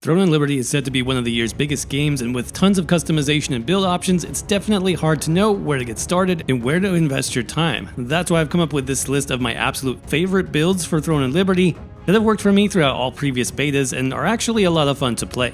Throne and Liberty is said to be one of the year's biggest games, and with tons of customization and build options, it's definitely hard to know where to get started and where to invest your time. That's why I've come up with this list of my absolute favorite builds for Throne and Liberty that have worked for me throughout all previous betas and are actually a lot of fun to play.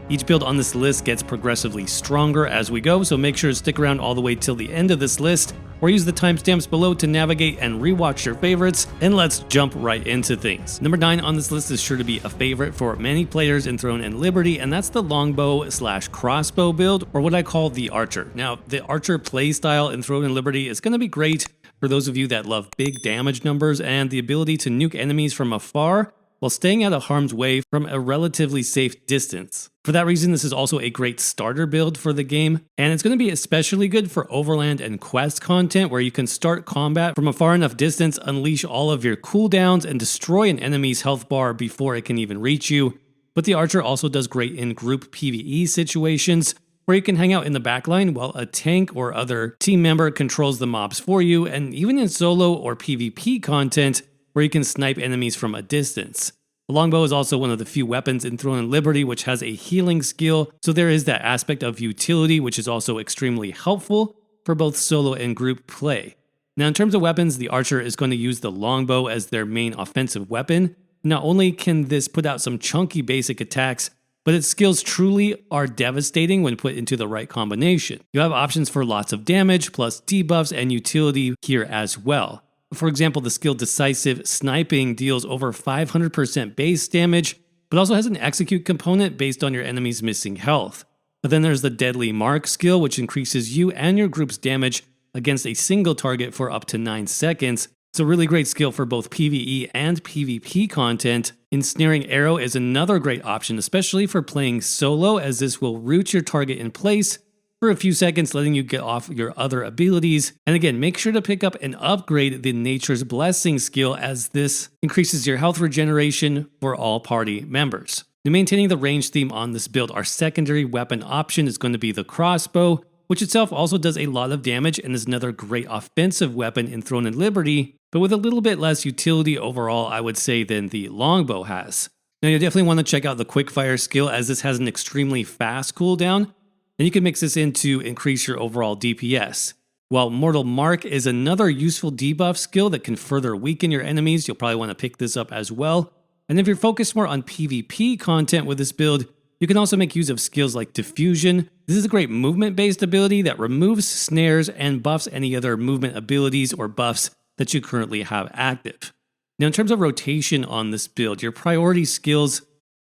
Each build on this list gets progressively stronger as we go, so make sure to stick around all the way till the end of this list, or use the timestamps below to navigate and rewatch your favorites, and let's jump right into things. Number 9 on this list is sure to be a favorite for many players in Throne and Liberty, and that's the Longbow / Crossbow build, or what I call the Archer. Now, the Archer playstyle in Throne and Liberty is going to be great for those of you that love big damage numbers and the ability to nuke enemies from afar, while staying out of harm's way from a relatively safe distance. For that reason, this is also a great starter build for the game, and it's going to be especially good for overland and quest content where you can start combat from a far enough distance, unleash all of your cooldowns, and destroy an enemy's health bar before it can even reach you. But the Archer also does great in group PvE situations, where you can hang out in the backline while a tank or other team member controls the mobs for you, and even in solo or PvP content, where you can snipe enemies from a distance. The Longbow is also one of the few weapons in Throne and Liberty which has a healing skill, so there is that aspect of utility which is also extremely helpful for both solo and group play. Now in terms of weapons, the Archer is going to use the Longbow as their main offensive weapon. Not only can this put out some chunky basic attacks, but its skills truly are devastating when put into the right combination. You have options for lots of damage, plus debuffs and utility here as well. For example, the skill Decisive Sniping deals over 500% base damage, but also has an execute component based on your enemy's missing health. But then there's the Deadly Mark skill, which increases you and your group's damage against a single target for up to 9 seconds. It's a really great skill for both PvE and PvP content. Ensnaring Arrow is another great option, especially for playing solo, as this will root your target in place for a few seconds, letting you get off your other abilities. And again, make sure to pick up and upgrade the Nature's Blessing skill, as this increases your health regeneration for all party members. Now, maintaining the range theme on this build, our secondary weapon option is going to be the Crossbow, which itself also does a lot of damage and is another great offensive weapon in Throne and Liberty, but with a little bit less utility overall, I would say, than the Longbow has. Now, you definitely want to check out the Quickfire skill, as this has an extremely fast cooldown, and you can mix this in to increase your overall DPS. While Mortal Mark is another useful debuff skill that can further weaken your enemies, you'll probably want to pick this up as well. And if you're focused more on PvP content with this build, you can also make use of skills like Diffusion. This is a great movement-based ability that removes snares and buffs any other movement abilities or buffs that you currently have active. Now, in terms of rotation on this build, your priority skills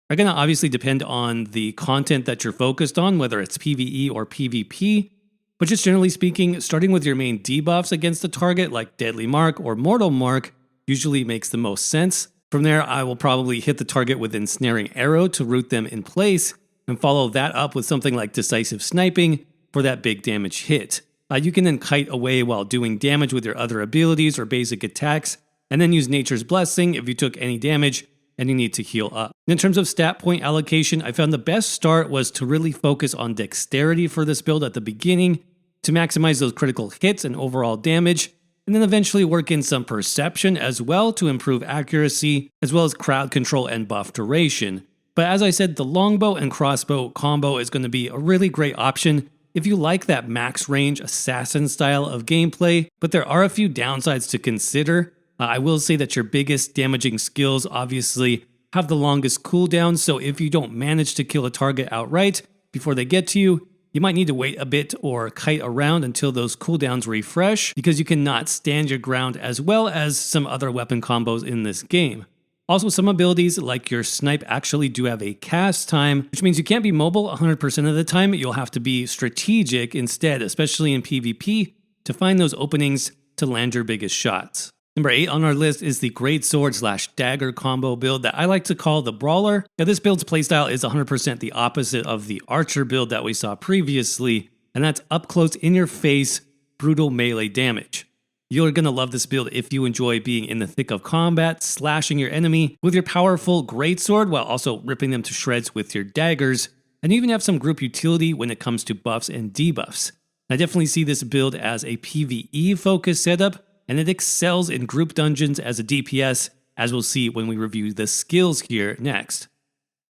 are going to obviously depend on the content that you're focused on, whether it's PvE or PvP, but just generally speaking, starting with your main debuffs against a target like Deadly Mark or Mortal Mark usually makes the most sense. From there, I will probably hit the target with Ensnaring Arrow to root them in place, and follow that up with something like Decisive Sniping for that big damage hit. You can then kite away while doing damage with your other abilities or basic attacks, and then use Nature's Blessing if you took any damage and you need to heal up. In terms of stat point allocation, I found the best start was to really focus on dexterity for this build at the beginning to maximize those critical hits and overall damage, and then eventually work in some perception as well to improve accuracy, as well as crowd control and buff duration. But as I said, the Longbow and Crossbow combo is going to be a really great option if you like that max range assassin style of gameplay, but there are a few downsides to consider. I will say that your biggest damaging skills obviously have the longest cooldown, so if you don't manage to kill a target outright before they get to you, you might need to wait a bit or kite around until those cooldowns refresh, because you cannot stand your ground as well as some other weapon combos in this game. Also, some abilities like your Snipe actually do have a cast time, which means you can't be mobile 100% of the time. You'll have to be strategic instead, especially in PvP, to find those openings to land your biggest shots. Number 8 on our list is the Greatsword / Dagger combo build that I like to call the Brawler. Now, this build's playstyle is 100% the opposite of the Archer build that we saw previously, and that's up close in your face, brutal melee damage. You're going to love this build if you enjoy being in the thick of combat, slashing your enemy with your powerful Greatsword while also ripping them to shreds with your daggers, and you even have some group utility when it comes to buffs and debuffs. I definitely see this build as a PvE focused setup, and it excels in group dungeons as a DPS, as we'll see when we review the skills here next.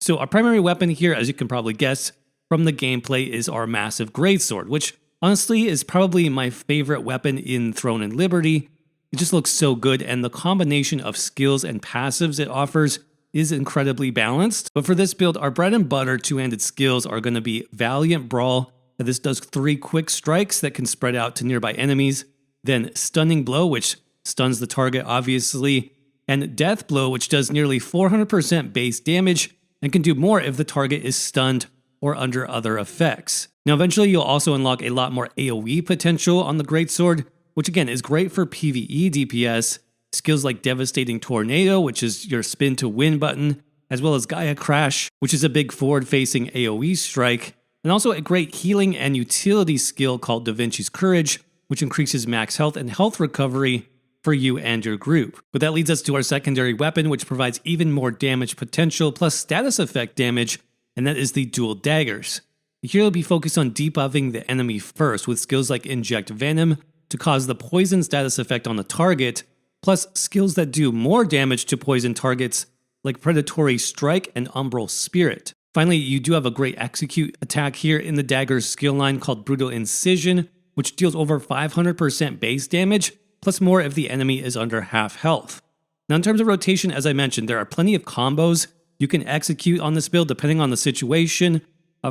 So our primary weapon here, as you can probably guess from the gameplay, is our massive Greatsword, which honestly is probably my favorite weapon in Throne and Liberty. It just looks so good, and the combination of skills and passives it offers is incredibly balanced. But for this build, our bread and butter two-handed skills are going to be Valiant Brawl. This does 3 quick strikes that can spread out to nearby enemies. Then Stunning Blow, which stuns the target obviously. And Death Blow, which does nearly 400% base damage and can do more if the target is stunned or under other effects. Now eventually you'll also unlock a lot more AoE potential on the Greatsword, which again is great for PvE DPS. Skills like Devastating Tornado, which is your spin to win button, as well as Gaia Crash, which is a big forward-facing AoE strike, and also a great healing and utility skill called Da Vinci's Courage, which increases max health and health recovery for you and your group. But that leads us to our secondary weapon, which provides even more damage potential plus status effect damage, and that is the Dual Daggers. Here you'll be focused on debuffing the enemy first with skills like Inject Venom to cause the poison status effect on the target, plus skills that do more damage to poison targets like Predatory Strike and Umbral Spirit. Finally, you do have a great execute attack here in the Dagger's skill line called Brutal Incision, which deals over 500% base damage, plus more if the enemy is under half health. Now in terms of rotation, as I mentioned, there are plenty of combos you can execute on this build depending on the situation.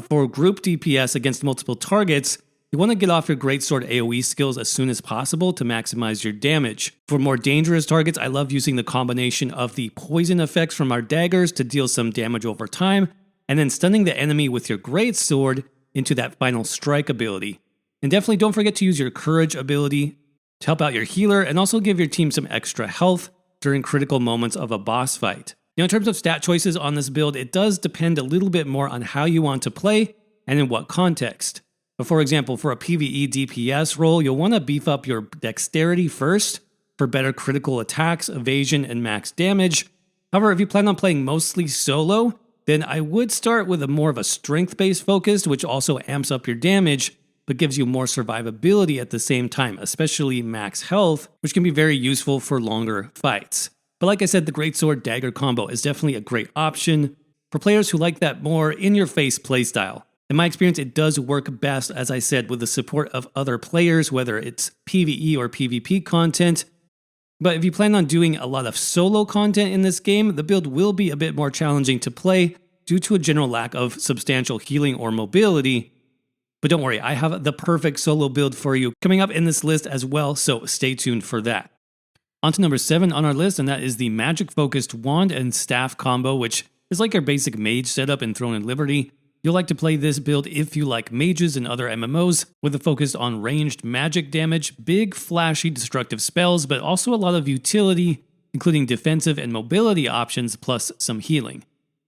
For group DPS against multiple targets, you want to get off your Greatsword AoE skills as soon as possible to maximize your damage. For more dangerous targets, I love using the combination of the poison effects from our daggers to deal some damage over time, and then stunning the enemy with your Greatsword into that final strike ability. And definitely don't forget to use your Courage ability to help out your healer and also give your team some extra health during critical moments of a boss fight. Now in terms of stat choices on this build, it does depend a little bit more on how you want to play and in what context. But for example, for a PvE DPS role, you'll want to beef up your dexterity first for better critical attacks, evasion, and max damage. However, if you plan on playing mostly solo, then I would start with more of a strength-based focus, which also amps up your damage, but gives you more survivability at the same time, especially max health, which can be very useful for longer fights. But like I said, the Greatsword Dagger combo is definitely a great option for players who like that more in-your-face playstyle. In my experience, it does work best, as I said, with the support of other players, whether it's PvE or PvP content. But if you plan on doing a lot of solo content in this game, the build will be a bit more challenging to play due to a general lack of substantial healing or mobility. But don't worry, I have the perfect solo build for you coming up in this list as well, so stay tuned for that. On to number 7 on our list, and that is the magic-focused wand and staff combo, which is like your basic mage setup in Throne and Liberty. You'll like to play this build if you like mages and other MMOs, with a focus on ranged magic damage, big flashy destructive spells, but also a lot of utility, including defensive and mobility options, plus some healing.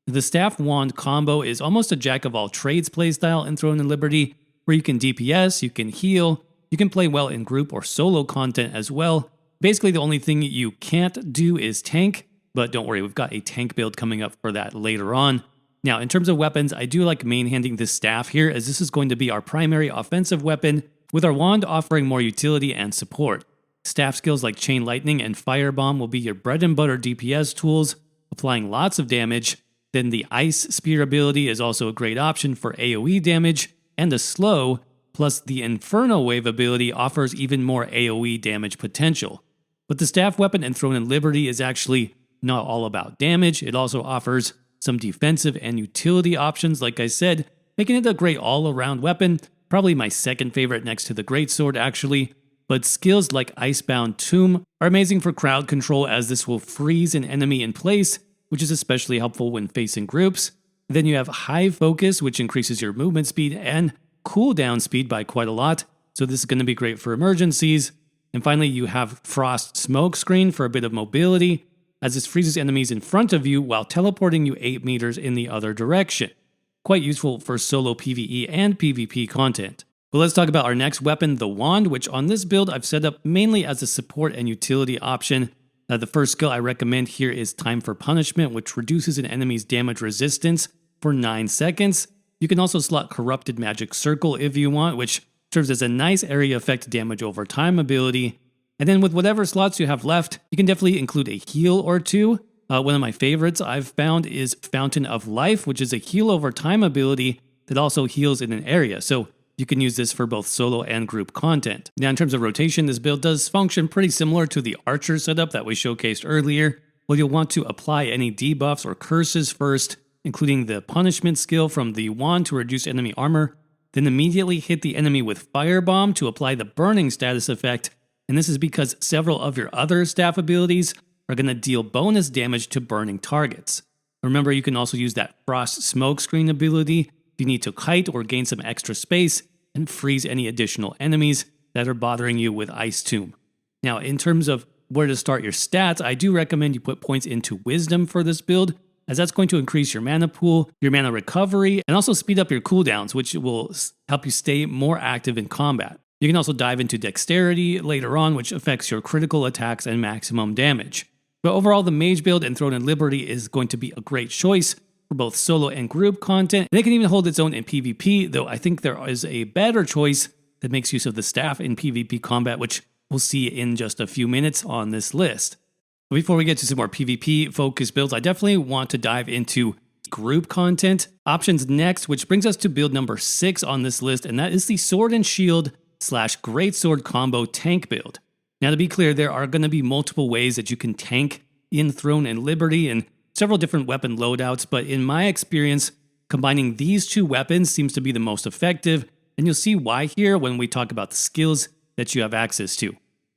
The staff wand combo is almost a jack-of-all-trades playstyle in Throne and Liberty, where you can DPS, you can heal, you can play well in group or solo content as well. Basically, the only thing you can't do is tank, but don't worry, we've got a tank build coming up for that later on. Now, in terms of weapons, I do like main-handing this staff here, as this is going to be our primary offensive weapon, with our wand offering more utility and support. Staff skills like Chain Lightning and Firebomb will be your bread-and-butter DPS tools, applying lots of damage. Then the Ice Spear ability is also a great option for AoE damage, and the slow, plus the Inferno Wave ability offers even more AoE damage potential. But the staff weapon in Throne and Liberty is actually not all about damage, it also offers some defensive and utility options, like I said, making it a great all-around weapon, probably my second favorite next to the Greatsword actually, but skills like Icebound Tomb are amazing for crowd control, as this will freeze an enemy in place, which is especially helpful when facing groups. Then you have High Focus, which increases your movement speed and cooldown speed by quite a lot, so this is going to be great for emergencies. And finally, you have Frost Smoke Screen for a bit of mobility, as this freezes enemies in front of you while teleporting you 8 meters in the other direction. Quite useful for solo PvE and PvP content. But let's talk about our next weapon, the Wand, which on this build I've set up mainly as a support and utility option. The first skill I recommend here is Time for Punishment, which reduces an enemy's damage resistance for 9 seconds. You can also slot Corrupted Magic Circle if you want, which serves as a nice area effect damage over time ability. And then with whatever slots you have left, you can definitely include a heal or two, One of my favorites I've found is Fountain of Life, which is a heal over time ability that also heals in an area. So you can use this for both solo and group content. Now, in terms of rotation, this build does function pretty similar to the Archer setup that we showcased earlier. Well, you'll want to apply any debuffs or curses first, including the punishment skill from the wand to reduce enemy armor, then immediately hit the enemy with Firebomb to apply the burning status effect, and this is because several of your other staff abilities are going to deal bonus damage to burning targets. Remember, you can also use that Frost Smokescreen ability if you need to kite or gain some extra space and freeze any additional enemies that are bothering you with Ice Tomb. Now, in terms of where to start your stats, I do recommend you put points into Wisdom for this build, as that's going to increase your mana pool, your mana recovery, and also speed up your cooldowns, which will help you stay more active in combat. You can also dive into Dexterity later on, which affects your critical attacks and maximum damage. But overall, the Mage build in Throne and Liberty is going to be a great choice for both solo and group content. And it can even hold its own in PvP, though I think there is a better choice that makes use of the staff in PvP combat, which we'll see in just a few minutes on this list. But before we get to some more PvP focused builds, I definitely want to dive into group content options next, which brings us to build number 6 on this list, and that is the Sword and Shield / Greatsword combo tank build. Now, to be clear, there are going to be multiple ways that you can tank in Throne and Liberty and several different weapon loadouts, but in my experience, combining these two weapons seems to be the most effective, and you'll see why here when we talk about the skills that you have access to.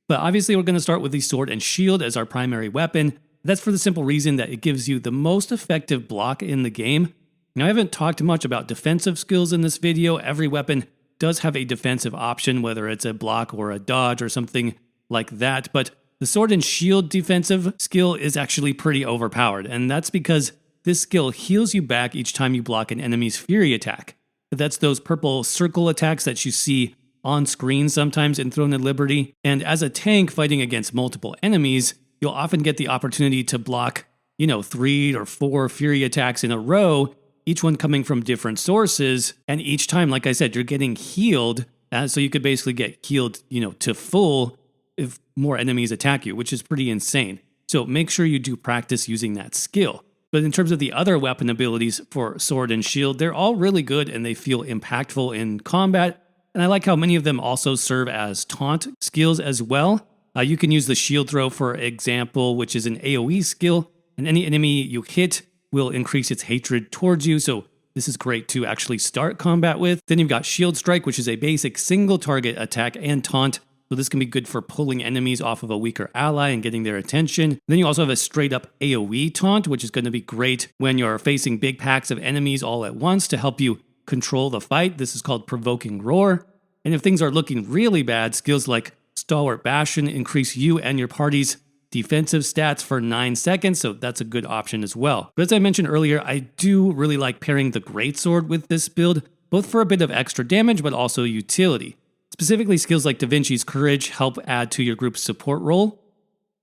But obviously, we're going to start with the Sword and Shield as our primary weapon. That's for the simple reason that it gives you the most effective block in the game. Now, I haven't talked much about defensive skills in this video. Every weapon does have a defensive option, whether it's a block or a dodge or something like that. But the Sword and Shield defensive skill is actually pretty overpowered, and that's because this skill heals you back each time you block an enemy's Fury attack. That's those purple circle attacks that you see on screen sometimes in Throne and Liberty. And as a tank fighting against multiple enemies, you'll often get the opportunity to block, 3 or 4 Fury attacks in a row, each one coming from different sources. And each time, like I said, you're getting healed. So you could basically get healed, to full if more enemies attack you, which is pretty insane. So make sure you do practice using that skill. But in terms of the other weapon abilities for Sword and Shield, they're all really good and they feel impactful in combat. And I like how many of them also serve as taunt skills as well. You can use the shield throw, for example, which is an AoE skill, and any enemy you hit will increase its hatred towards you. So this is great to actually start combat with. Then you've got Shield Strike, which is a basic single target attack and taunt. So this can be good for pulling enemies off of a weaker ally and getting their attention. Then you also have a straight up AoE taunt, which is going to be great when you're facing big packs of enemies all at once to help you control the fight. This is called Provoking Roar. And if things are looking really bad, skills like Stalwart Bastion increase you and your party's defensive stats for 9 seconds, so that's a good option as well. But as I mentioned earlier, I do really like pairing the Greatsword with this build, both for a bit of extra damage, but also utility. Specifically, skills like Da Vinci's Courage help add to your group's support role,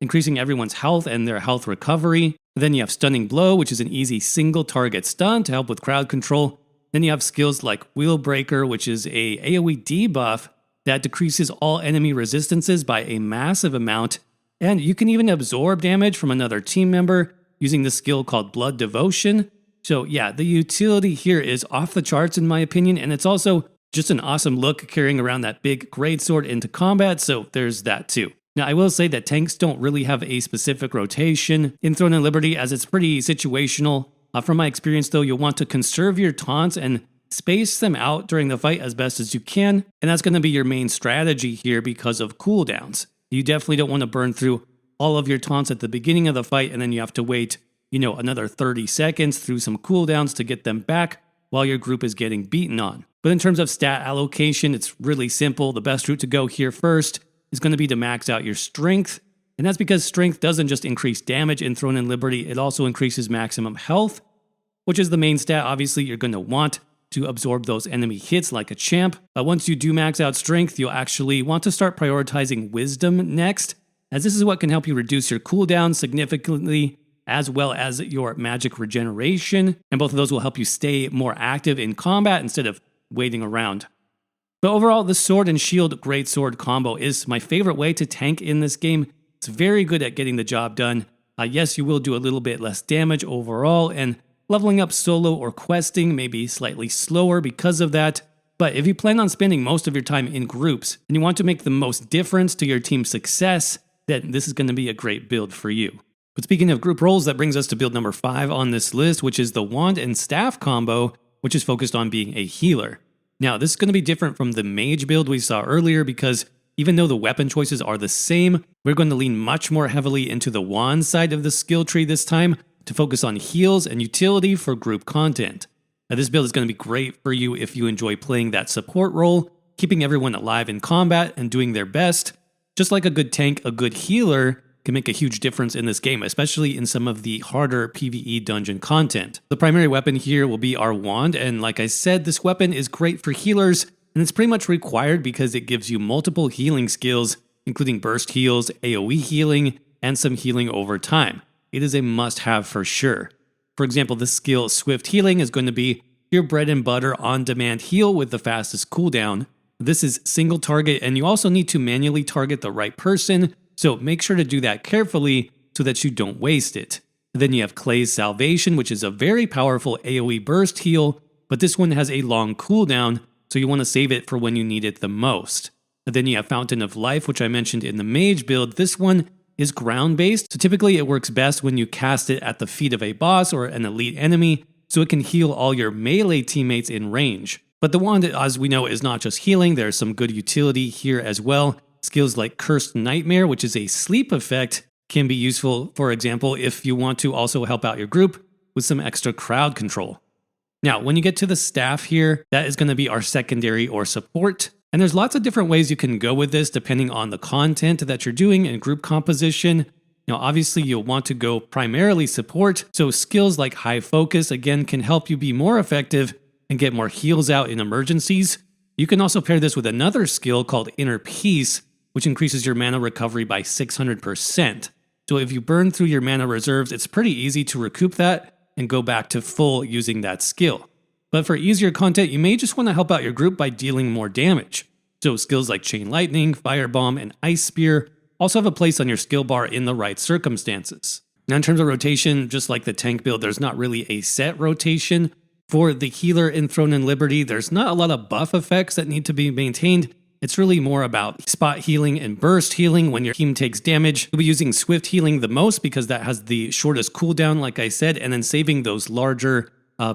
increasing everyone's health and their health recovery. Then you have Stunning Blow, which is an easy single target stun to help with crowd control. Then you have skills like Wheel Breaker, which is a AoE debuff that decreases all enemy resistances by a massive amount. And you can even absorb damage from another team member using the skill called Blood Devotion. So yeah, the utility here is off the charts in my opinion, and it's also just an awesome look carrying around that big greatsword into combat, so there's that too. Now, I will say that tanks don't really have a specific rotation in Throne and Liberty, as it's pretty situational. From my experience, though, you'll want to conserve your taunts and space them out during the fight as best as you can, and that's going to be your main strategy here because of cooldowns. You definitely don't want to burn through all of your taunts at the beginning of the fight, and then you have to wait, another 30 seconds through some cooldowns to get them back while your group is getting beaten on. But in terms of stat allocation, it's really simple. The best route to go here first is going to be to max out your strength. And that's because strength doesn't just increase damage in Throne and Liberty, it also increases maximum health, which is the main stat. Obviously, you're going to want to absorb those enemy hits like a champ. But once you do max out strength, you'll actually want to start prioritizing wisdom next, as this is what can help you reduce your cooldown significantly, as well as your magic regeneration. And both of those will help you stay more active in combat instead of waiting around. But overall, the Sword and Shield Greatsword combo is my favorite way to tank in this game. It's very good at getting the job done. Yes, you will do a little bit less damage overall, and leveling up solo or questing may be slightly slower because of that. But if you plan on spending most of your time in groups and you want to make the most difference to your team's success, then this is going to be a great build for you. But speaking of group roles, that brings us to build number 5 on this list, which is the Wand and Staff combo, which is focused on being a healer. Now, this is going to be different from the Mage build we saw earlier because even though the weapon choices are the same, we're going to lean much more heavily into the Wand side of the skill tree this time to focus on heals and utility for group content. Now, this build is going to be great for you if you enjoy playing that support role, keeping everyone alive in combat and doing their best. Just like a good tank, a good healer can make a huge difference in this game, especially in some of the harder PvE dungeon content. The primary weapon here will be our wand, and like I said, this weapon is great for healers, and it's pretty much required because it gives you multiple healing skills, including burst heals, AoE healing, and some healing over time. It is a must-have for sure. For example, the skill Swift Healing is going to be your bread and butter on-demand heal with the fastest cooldown. This is single target, and you also need to manually target the right person, so make sure to do that carefully so that you don't waste it. Then you have Clay's Salvation, which is a very powerful AoE burst heal, but this one has a long cooldown, so you want to save it for when you need it the most. And then you have Fountain of Life, which I mentioned in the Mage build. This one is ground-based, so typically it works best when you cast it at the feet of a boss or an elite enemy, so it can heal all your melee teammates in range. But the wand, as we know, is not just healing. There's some good utility here as well. Skills like Cursed Nightmare, which is a sleep effect, can be useful, for example, if you want to also help out your group with some extra crowd control. Now, when you get to the staff here, that is going to be our secondary or support. And there's lots of different ways you can go with this depending on the content that you're doing and group composition. Now, obviously, you'll want to go primarily support, so skills like High Focus, again, can help you be more effective and get more heals out in emergencies. You can also pair this with another skill called Inner Peace, which increases your mana recovery by 600%. So if you burn through your mana reserves, it's pretty easy to recoup that and go back to full using that skill. But for easier content, you may just want to help out your group by dealing more damage. So skills like Chain Lightning, Firebomb, and Ice Spear also have a place on your skill bar in the right circumstances. Now in terms of rotation, just like the tank build, there's not really a set rotation. For the healer in Throne and Liberty, there's not a lot of buff effects that need to be maintained. It's really more about spot healing and burst healing when your team takes damage. You'll be using Swift Healing the most because that has the shortest cooldown, like I said, and then saving those larger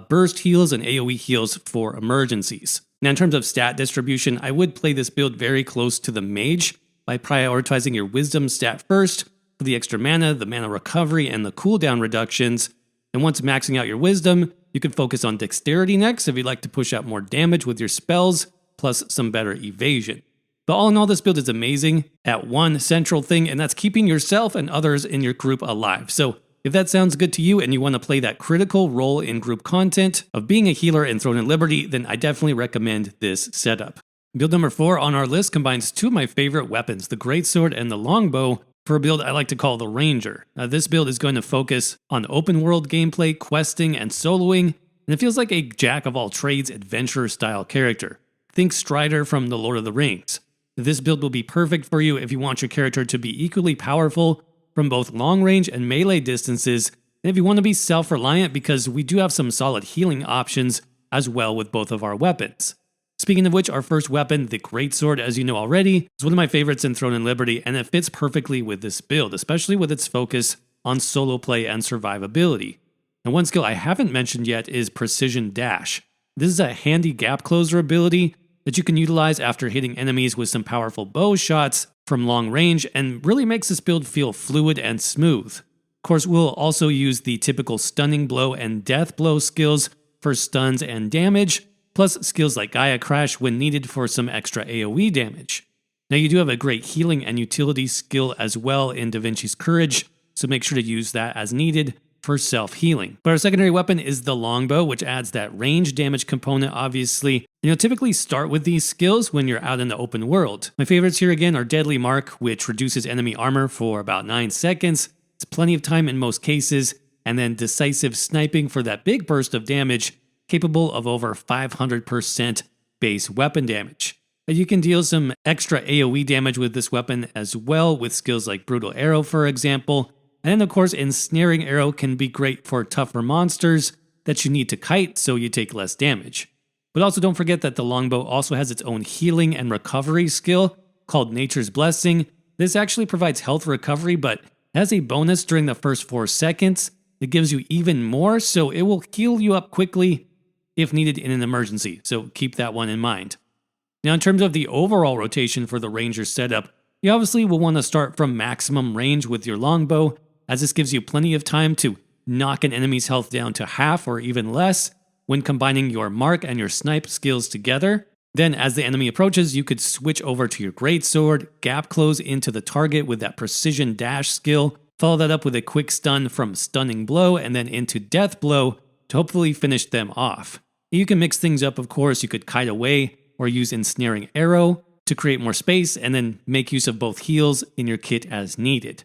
burst heals and AoE heals for emergencies. Now, in terms of stat distribution, I would play this build very close to the Mage by prioritizing your Wisdom stat first for the extra mana, the mana recovery, and the cooldown reductions. And once maxing out your Wisdom, you can focus on Dexterity next if you'd like to push out more damage with your spells, plus some better evasion. But all in all, this build is amazing at one central thing, and that's keeping yourself and others in your group alive. So if that sounds good to you and you want to play that critical role in group content of being a healer in Throne and Liberty, then I definitely recommend this setup. Build number 4 on our list combines two of my favorite weapons, the Greatsword and the Longbow, for a build I like to call the Ranger. Now, this build is going to focus on open world gameplay, questing, and soloing, and it feels like a jack-of-all-trades adventure-style character. Think Strider from The Lord of the Rings. This build will be perfect for you if you want your character to be equally powerful from both long range and melee distances, and if you want to be self-reliant because we do have some solid healing options as well with both of our weapons. Speaking of which, our first weapon, the Greatsword, as you know already, is one of my favorites in Throne and Liberty, and it fits perfectly with this build, especially with its focus on solo play and survivability. And one skill I haven't mentioned yet is Precision Dash. This is a handy gap closer ability that you can utilize after hitting enemies with some powerful bow shots from long range and really makes this build feel fluid and smooth. Of course, we'll also use the typical Stunning Blow and Death Blow skills for stuns and damage, plus skills like Gaia Crash when needed for some extra AoE damage. Now you do have a great healing and utility skill as well in Da Vinci's Courage, so make sure to use that as needed for self-healing. But our secondary weapon is the Longbow, which adds that range damage component, obviously. And you'll typically start with these skills when you're out in the open world. My favorites here again are Deadly Mark, which reduces enemy armor for about 9 seconds. It's plenty of time in most cases. And then Decisive Sniping for that big burst of damage, capable of over 500% base weapon damage. You can deal some extra AoE damage with this weapon as well, with skills like Brutal Arrow, for example. And then of course, Ensnaring Arrow can be great for tougher monsters that you need to kite so you take less damage. But also don't forget that the Longbow also has its own healing and recovery skill called Nature's Blessing. This actually provides health recovery, but has a bonus during the first 4 seconds. It gives you even more, so it will heal you up quickly if needed in an emergency, so keep that one in mind. Now in terms of the overall rotation for the Ranger setup, you obviously will want to start from maximum range with your Longbow, as this gives you plenty of time to knock an enemy's health down to half or even less when combining your mark and your snipe skills together. Then as the enemy approaches, you could switch over to your Greatsword, gap close into the target with that precision dash skill, follow that up with a quick stun from Stunning Blow and then into Death Blow to hopefully finish them off. You can mix things up, of course. You could kite away or use Ensnaring Arrow to create more space and then make use of both heals in your kit as needed.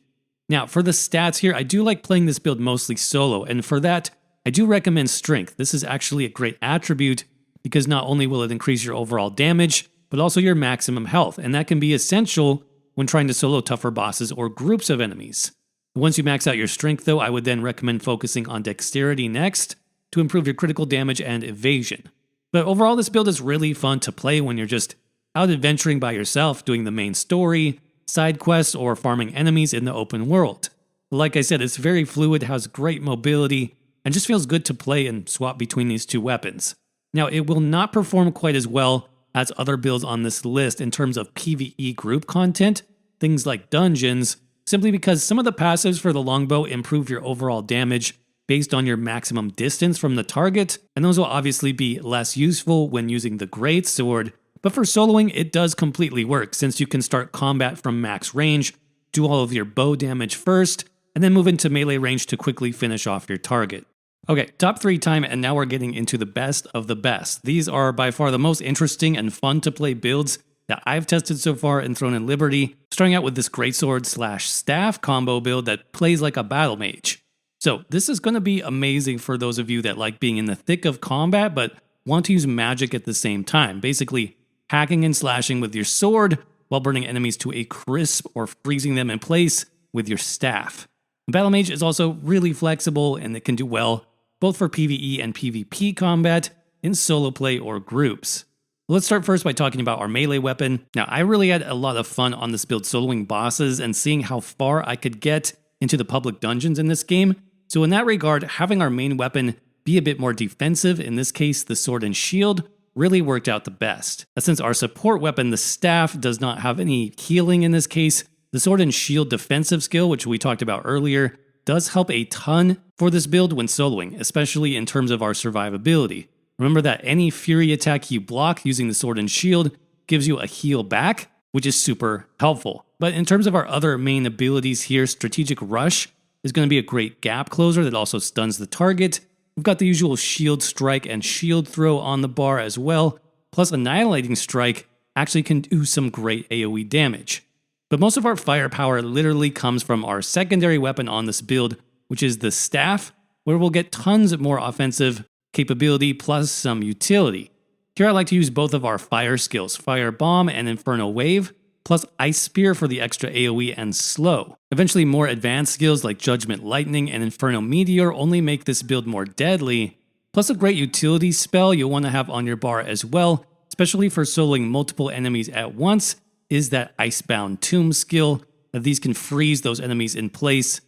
Now for the stats here, I do like playing this build mostly solo, and for that, I do recommend Strength. This is actually a great attribute because not only will it increase your overall damage, but also your maximum health, and that can be essential when trying to solo tougher bosses or groups of enemies. Once you max out your strength though, I would then recommend focusing on dexterity next to improve your critical damage and evasion. But overall, this build is really fun to play when you're just out adventuring by yourself, doing the main story, side quests, or farming enemies in the open world. Like I said, it's very fluid, has great mobility, and just feels good to play and swap between these two weapons. Now, it will not perform quite as well as other builds on this list in terms of PvE group content, things like dungeons, simply because some of the passives for the Longbow improve your overall damage based on your maximum distance from the target, and those will obviously be less useful when using the Greatsword. But for soloing, it does completely work, since you can start combat from max range, do all of your bow damage first, and then move into melee range to quickly finish off your target. Okay, top 3 time, and now we're getting into the best of the best. These are by far the most interesting and fun to play builds that I've tested so far in Throne and Liberty, starting out with this Greatsword/Staff combo build that plays like a battle mage. So this is going to be amazing for those of you that like being in the thick of combat but want to use magic at the same time, basically hacking and slashing with your sword while burning enemies to a crisp or freezing them in place with your staff. Battle Mage is also really flexible, and it can do well both for PvE and PvP combat in solo play or groups. Let's start first by talking about our melee weapon. Now, I really had a lot of fun on this build soloing bosses and seeing how far I could get into the public dungeons in this game. So in that regard, having our main weapon be a bit more defensive, in this case the Sword and Shield, really worked out the best. Since our support weapon, the Staff, does not have any healing in this case, the Sword and Shield defensive skill, which we talked about earlier, does help a ton for this build when soloing, especially in terms of our survivability. Remember that any fury attack you block using the Sword and Shield gives you a heal back, which is super helpful. But in terms of our other main abilities here, Strategic Rush is going to be a great gap closer that also stuns the target. We've got the usual Shield Strike and Shield Throw on the bar as well, plus Annihilating Strike actually can do some great AoE damage. But most of our firepower literally comes from our secondary weapon on this build, which is the Staff, where we'll get tons more offensive capability plus some utility. Here I like to use both of our fire skills, Fire Bomb and Inferno Wave, plus Ice Spear for the extra AoE and slow. Eventually more advanced skills like Judgment Lightning and Inferno Meteor only make this build more deadly, plus a great utility spell you'll want to have on your bar as well, especially for soloing multiple enemies at once, is that Icebound Tomb skill, that these can freeze those enemies in place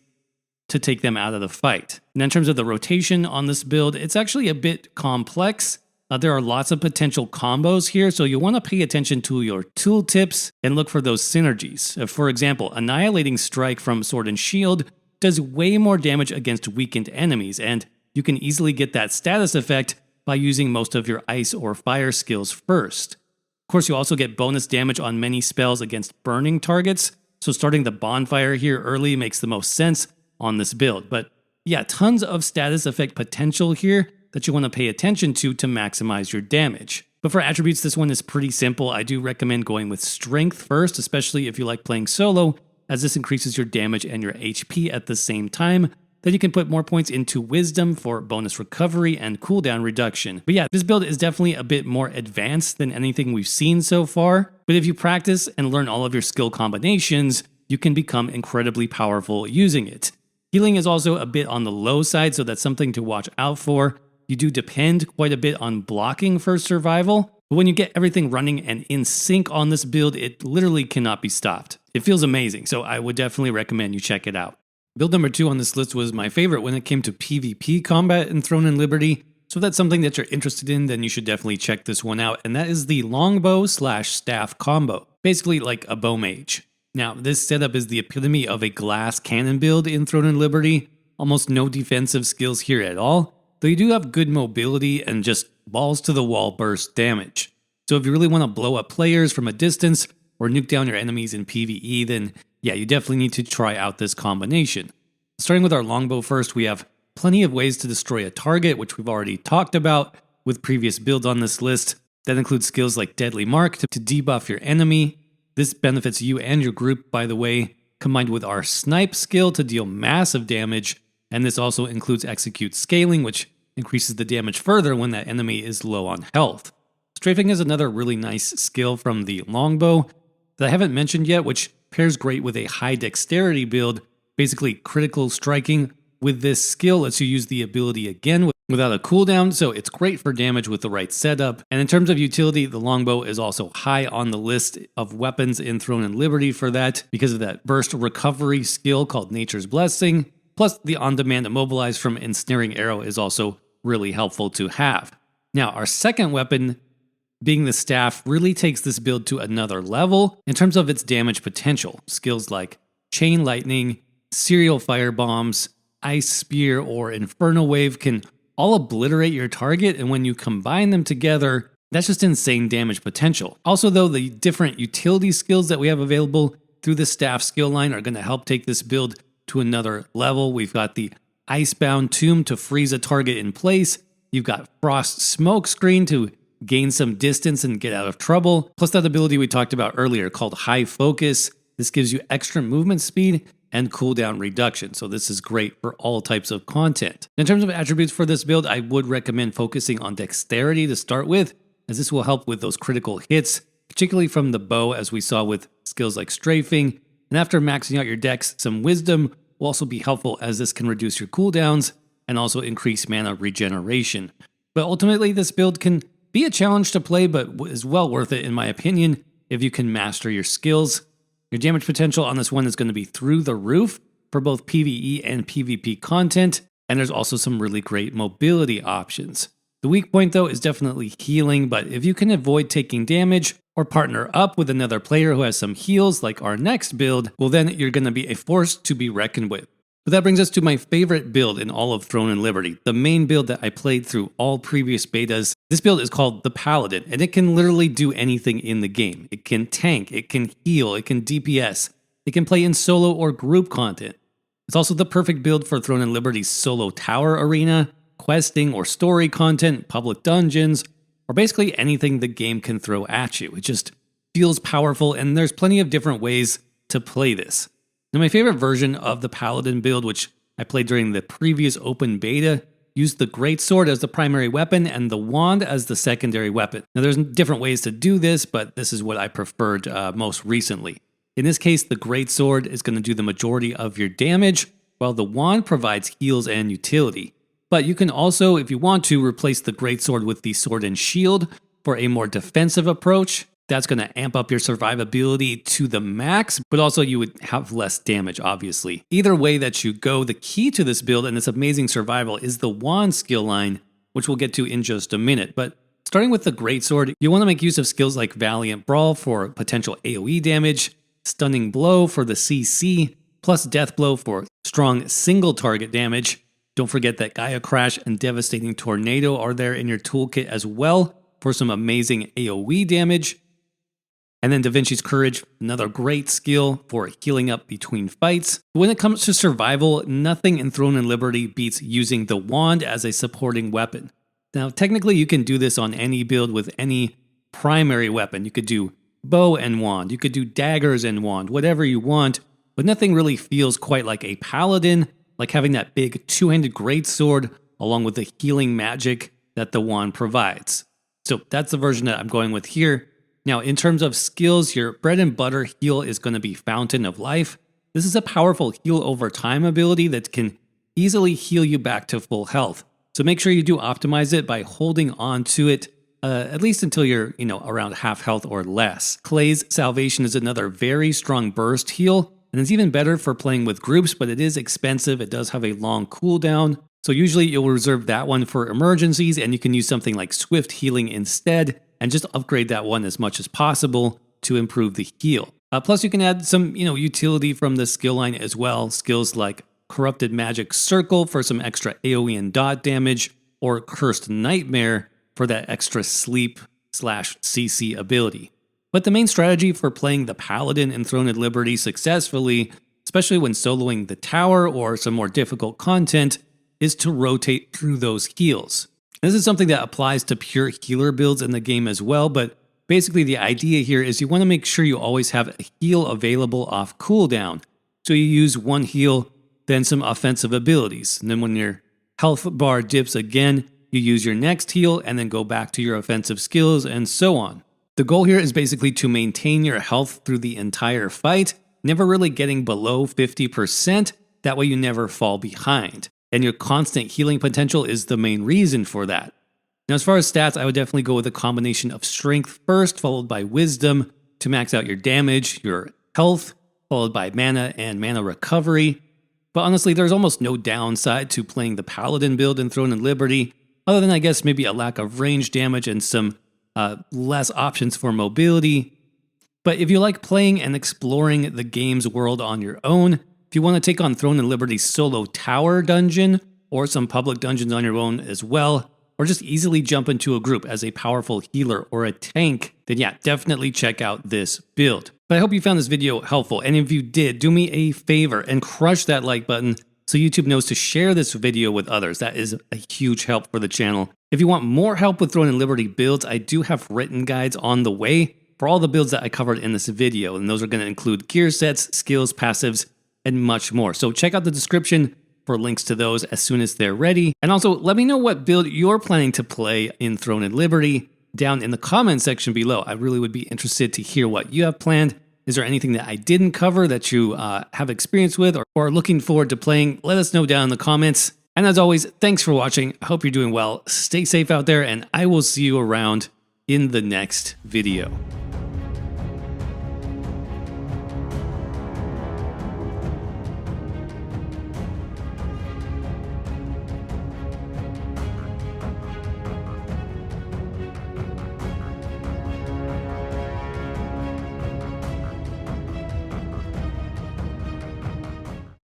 to take them out of the fight. And in terms of the rotation on this build, it's actually a bit complex. There are lots of potential combos here, so you'll want to pay attention to your tooltips and look for those synergies. For example, Annihilating Strike from Sword and Shield does way more damage against weakened enemies, and you can easily get that status effect by using most of your ice or fire skills first. Of course, you also get bonus damage on many spells against burning targets, so starting the bonfire here early makes the most sense on this build. But yeah, tons of status effect potential here that you want to pay attention to maximize your damage. But for attributes, this one is pretty simple. I do recommend going with Strength first, especially if you like playing solo, as this increases your damage and your HP at the same time. Then you can put more points into Wisdom for bonus recovery and cooldown reduction. But yeah, this build is definitely a bit more advanced than anything we've seen so far. But if you practice and learn all of your skill combinations, you can become incredibly powerful using it. Healing is also a bit on the low side, so that's something to watch out for. You do depend quite a bit on blocking for survival, but when you get everything running and in sync on this build, it literally cannot be stopped. It feels amazing, so I would definitely recommend you check it out. Build number 2 on this list was my favorite when it came to PvP combat in Throne and Liberty, so if that's something that you're interested in, then you should definitely check this one out, and that is the Longbow / Staff combo, basically like a bow mage. Now, this setup is the epitome of a glass cannon build in Throne and Liberty, almost no defensive skills here at all, though you do have good mobility and just balls to the wall burst damage. So if you really want to blow up players from a distance or nuke down your enemies in PvE, then yeah, you definitely need to try out this combination. Starting with our Longbow first, we have plenty of ways to destroy a target, which we've already talked about with previous builds on this list. That includes skills like Deadly Mark to debuff your enemy. This benefits you and your group, by the way, combined with our Snipe skill to deal massive damage, and this also includes Execute Scaling, which increases the damage further when that enemy is low on health. Strafing is another really nice skill from the Longbow that I haven't mentioned yet, which pairs great with a high dexterity build. Basically, critical striking with this skill lets you use the ability again without a cooldown, so it's great for damage with the right setup. And in terms of utility, the Longbow is also high on the list of weapons in Throne and Liberty for that, because of that burst recovery skill called Nature's Blessing. Plus, the on-demand immobilize from Ensnaring Arrow is also really helpful to have. Now, our second weapon, being the Staff, really takes this build to another level in terms of its damage potential. Skills like Chain Lightning, Serial Fire Bombs, Ice Spear, or Inferno Wave can all obliterate your target, and when you combine them together, that's just insane damage potential. Also though, the different utility skills that we have available through the Staff skill line are going to help take this build to another level. We've got the Icebound Tomb to freeze a target in place. You've got Frost Smoke Screen to gain some distance and get out of trouble. Plus that ability we talked about earlier called High Focus. This gives you extra movement speed and cooldown reduction, so this is great for all types of content. In terms of attributes for this build, I would recommend focusing on dexterity to start with, as this will help with those critical hits, particularly from the bow, as we saw with skills like strafing. And after maxing out your dex, some wisdom will also be helpful, as this can reduce your cooldowns and also increase mana regeneration. But ultimately, this build can be a challenge to play, but is well worth it in my opinion if you can master your skills. Your damage potential on this one is going to be through the roof for both PvE and PvP content, and there's also some really great mobility options. The weak point though is definitely healing, but if you can avoid taking damage or partner up with another player who has some heals like our next build, well then you're going to be a force to be reckoned with. But that brings us to my favorite build in all of Throne and Liberty, the main build that I played through all previous betas. This build is called the Paladin, and it can literally do anything in the game. It can tank, it can heal, it can DPS, it can play in solo or group content. It's also the perfect build for Throne and Liberty's solo tower arena, questing or story content, public dungeons, or basically anything the game can throw at you. It just feels powerful, and there's plenty of different ways to play this. Now, my favorite version of the Paladin build, which I played during the previous open beta, used the Greatsword as the primary weapon and the wand as the secondary weapon. Now, there's different ways to do this, but this is what I preferred most recently. In this case, the Greatsword is going to do the majority of your damage, while the wand provides heals and utility. But you can also, if you want to, replace the Greatsword with the Sword&Shield for a more defensive approach. That's going to amp up your survivability to the max, but also you would have less damage, obviously. Either way that you go, the key to this build and this amazing survival is the wand skill line, which we'll get to in just a minute. But starting with the Greatsword, you want to make use of skills like Valiant Brawl for potential AoE damage, Stunning Blow for the CC, plus Death Blow for strong single target damage. Don't forget that Gaia Crash and Devastating Tornado are there in your toolkit as well for some amazing AoE damage. And then Da Vinci's Courage, another great skill for healing up between fights. When it comes to survival, nothing in Throne and Liberty beats using the wand as a supporting weapon. Now, technically, you can do this on any build with any primary weapon. You could do bow and wand, you could do daggers and wand, whatever you want, but nothing really feels quite like a paladin, like having that big two-handed greatsword along with the healing magic that the wand provides. So that's the version that I'm going with here. Now, in terms of skills, your bread and butter heal is going to be Fountain of Life. This is a powerful heal over time ability that can easily heal you back to full health. So make sure you do optimize it by holding on to it at least until you're, around half health or less. Clay's Salvation is another very strong burst heal, and it's even better for playing with groups, but it is expensive. It does have a long cooldown. So usually you'll reserve that one for emergencies, and you can use something like Swift Healing instead, and just upgrade that one as much as possible to improve the heal. Plus you can add some, utility from the skill line as well. Skills like Corrupted Magic Circle for some extra AoE and dot damage, or Cursed Nightmare for that extra sleep/CC ability. But the main strategy for playing the Paladin in Throne of Liberty successfully, especially when soloing the tower or some more difficult content, is to rotate through those heals. This is something that applies to pure healer builds in the game as well, but basically the idea here is you want to make sure you always have a heal available off cooldown. So you use one heal, then some offensive abilities, and then when your health bar dips again, you use your next heal and then go back to your offensive skills and so on. The goal here is basically to maintain your health through the entire fight, never really getting below 50%, that way you never fall behind. And your constant healing potential is the main reason for that. Now as far as stats, I would definitely go with a combination of strength first, followed by wisdom to max out your damage, your health, followed by mana and mana recovery. But honestly, there's almost no downside to playing the Paladin build in Throne of Liberty, other than I guess maybe a lack of range damage and some less options for mobility. But if you like playing and exploring the game's world on your own, if you want to take on Throne of Liberty's solo tower dungeon, or some public dungeons on your own as well, or just easily jump into a group as a powerful healer or a tank, then yeah, definitely check out this build. But I hope you found this video helpful, and if you did, do me a favor and crush that like button so YouTube knows to share this video with others. That is a huge help for the channel. If you want more help with Throne of Liberty builds, I do have written guides on the way for all the builds that I covered in this video, and those are going to include gear sets, skills, passives, and much more. So check out the description for links to those as soon as they're ready. And also let me know what build you're planning to play in Throne of Liberty down in the comment section below. I really would be interested to hear what you have planned. Is there anything that I didn't cover that you have experience with or are looking forward to playing? Let us know down in the comments. And as always, thanks for watching. I hope you're doing well. Stay safe out there, and I will see you around in the next video.